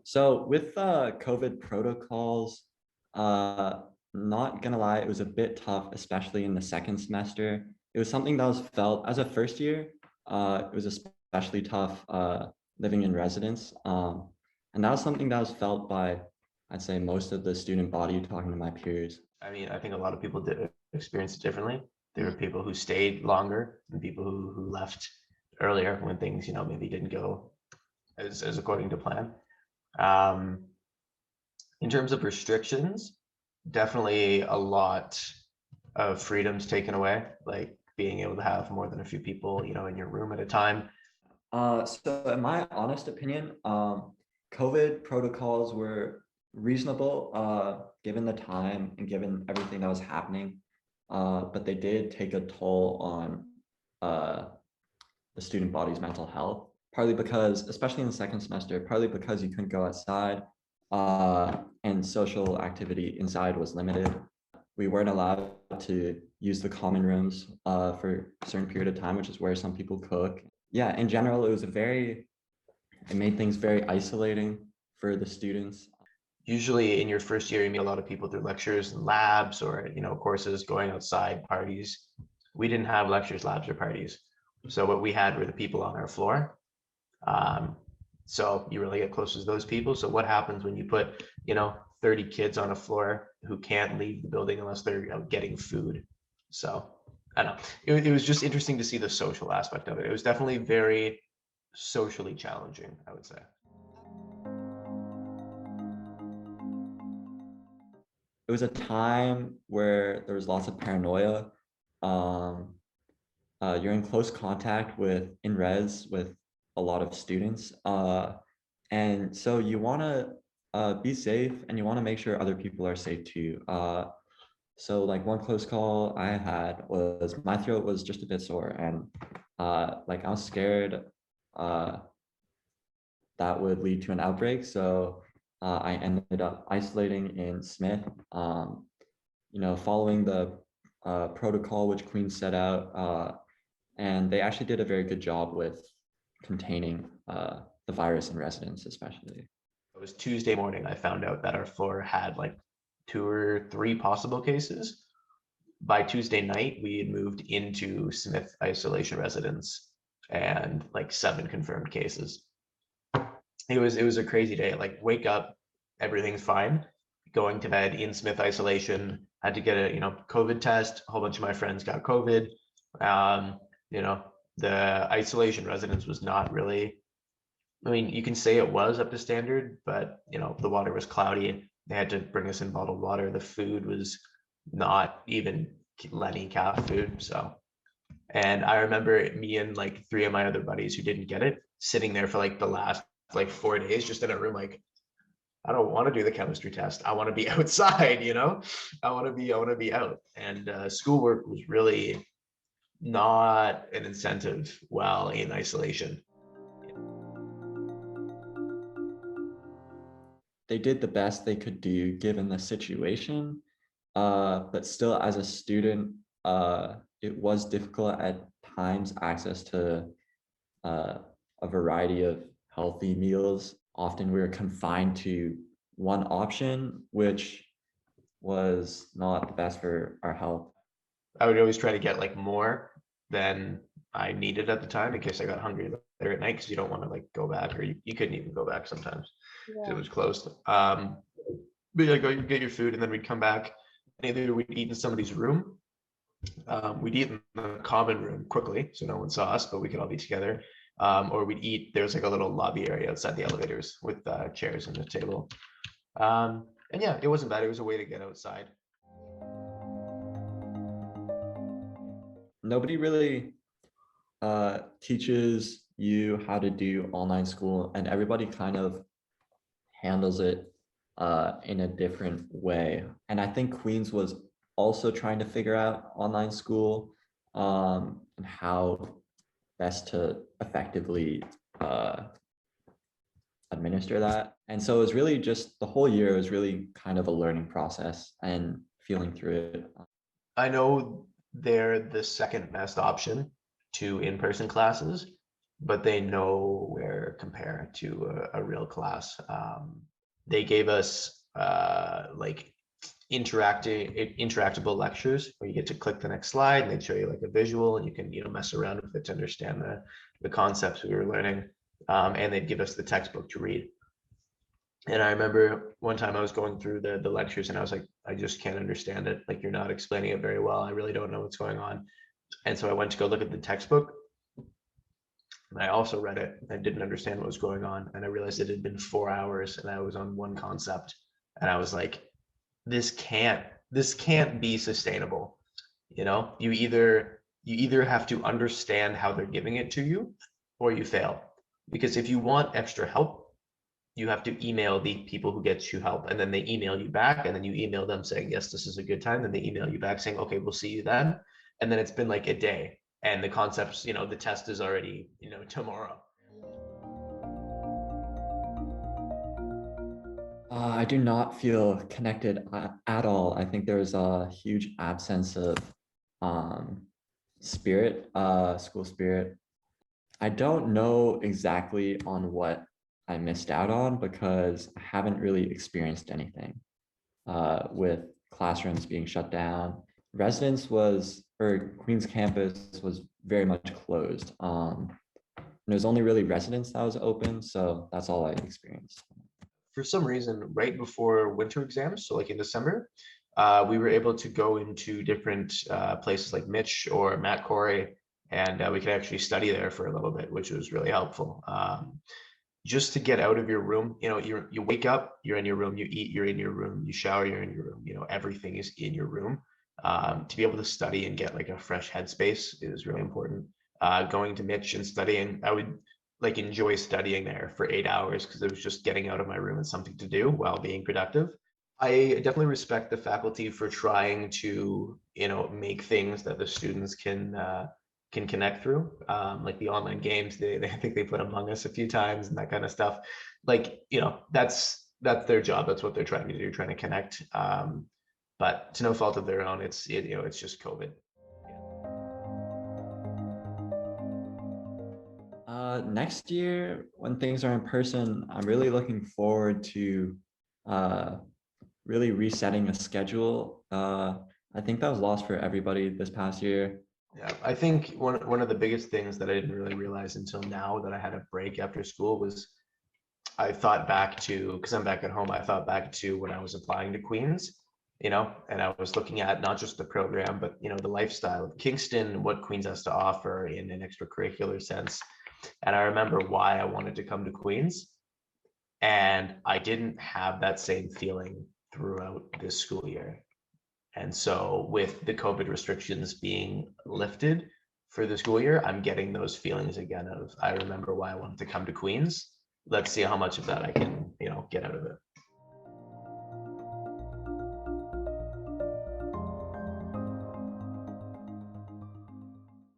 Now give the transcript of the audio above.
So with COVID protocols, uh, not gonna lie, it was a bit tough, especially in the second semester. It was something that was felt as a first year. It was especially tough living in residence, and that was something that was felt by, I'd say, most of the student body. Talking to my peers. I mean, I think a lot of people did experience it differently. There were people who stayed longer and people who left earlier when things, maybe didn't go as according to plan. Um, in terms of restrictions, definitely a lot of freedoms taken away, like being able to have more than a few people, in your room at a time. So in my honest opinion, COVID protocols were reasonable, given the time and given everything that was happening. But they did take a toll on uh, the student body's mental health, partly because, especially in the second semester, partly because you couldn't go outside, and social activity inside was limited. We weren't allowed to use the common rooms for a certain period of time, which is where some people cook. Yeah, in general, it made things very isolating for the students. Usually in your first year, you meet a lot of people through lectures and labs or, courses, going outside, parties. We didn't have lectures, labs, or parties. So what we had were the people on our floor. So you really get close to those people. So what happens when you put, 30 kids on a floor who can't leave the building unless they're getting food? So I don't know. It was just interesting to see the social aspect of it. It was definitely very socially challenging, I would say. It was a time where there was lots of paranoia. Um, you're in close contact with in res with a lot of students, and so you want to be safe and you want to make sure other people are safe too. So like one close call I had was my throat was just a bit sore, and like I was scared uh, that would lead to an outbreak. So I ended up isolating in Smith, following the protocol which Queen set out. And they actually did a very good job with containing the virus in residence, especially. It was Tuesday morning. I found out that our floor had like 2 or 3 possible cases. By Tuesday night, we had moved into Smith isolation residence and like 7 confirmed cases. It was a crazy day. Like wake up, everything's fine. Going to bed in Smith isolation, had to get a COVID test. A whole bunch of my friends got COVID. Um, you know, the isolation residence was not really, I mean, you can say it was up to standard, but the water was cloudy. They had to bring us in bottled water. The food was not even Lenny calf food. So, and I remember me and like 3 of my other buddies who didn't get it sitting there for like the last like 4 days, just in a room, like, I don't want to do the chemistry test. I want to be outside, I want to be out. And schoolwork was really not an incentive while in isolation. They did the best they could do given the situation, but still, as a student, it was difficult at times access to uh, a variety of healthy meals. Often we were confined to one option, which was not the best for our health. I would always try to get like more than I needed at the time in case I got hungry later at night, because you don't want to like go back, or you couldn't even go back sometimes because it was closed. But yeah, go get your food and then we'd come back. And either we'd eat in somebody's room, we'd eat in the common room quickly so no one saw us, but we could all be together. Or we'd eat, there's like a little lobby area outside the elevators with chairs and a table. And yeah, it wasn't bad. It was a way to get outside. Nobody really teaches you how to do online school, and everybody kind of handles it in a different way. And I think Queens was also trying to figure out online school, and how best to effectively administer that. And so it was really just the whole year was really kind of a learning process and feeling through it. I know they're the second best option to in-person classes, but they know where compare to a real class. They gave us like interactable lectures where you get to click the next slide and they'd show you like a visual and you can, mess around with it to understand the concepts we were learning. And they'd give us the textbook to read. And I remember one time I was going through the lectures and I was like, I just can't understand it. Like, you're not explaining it very well. I really don't know what's going on. And so I went to go look at the textbook. And I also read it and didn't understand what was going on. And I realized it had been 4 hours and I was on one concept. And I was like, this can't be sustainable. You either have to understand how they're giving it to you or you fail. Because if you want extra help, you have to email the people who get you help, and then they email you back, and then you email them saying, yes, this is a good time. Then they email you back saying, okay, we'll see you then. And then it's been like a day and the concepts, the test is already, tomorrow. I do not feel connected at all. I think there's a huge absence of spirit, school spirit. I don't know exactly on what I missed out on because I haven't really experienced anything with classrooms being shut down. Queens campus was very much closed. There's only really residence that was open, so that's all I experienced. For some reason, right before winter exams, so like in December, we were able to go into different places like Mitch or Matt Corey, and we could actually study there for a little bit, which was really helpful. Just to get out of your room, you wake up, you're in your room, you eat, you're in your room, you shower, you're in your room, everything is in your room. To be able to study and get like a fresh headspace is really important. Going to Mitch and studying, I would like enjoy studying there for 8 hours because it was just getting out of my room and something to do while being productive. I definitely respect the faculty for trying to, make things that the students can connect through, like the online games. They I think they put Among Us a few times and that kind of stuff. Like, that's their job. That's what they're trying to do, trying to connect. But to no fault of their own, it's just COVID. Next year, when things are in person, I'm really looking forward to really resetting a schedule. I think that was lost for everybody this past year. Yeah, I think one of the biggest things that I didn't really realize until now that I had a break after school was I thought back to, because I'm back at home, I thought back to when I was applying to Queens, and I was looking at not just the program, but the lifestyle of Kingston, what Queens has to offer in an extracurricular sense. And I remember why I wanted to come to Queens. And I didn't have that same feeling throughout this school year. And so with the COVID restrictions being lifted for the school year, I'm getting those feelings again of, I remember why I wanted to come to Queens. Let's see how much of that I can, get out of it.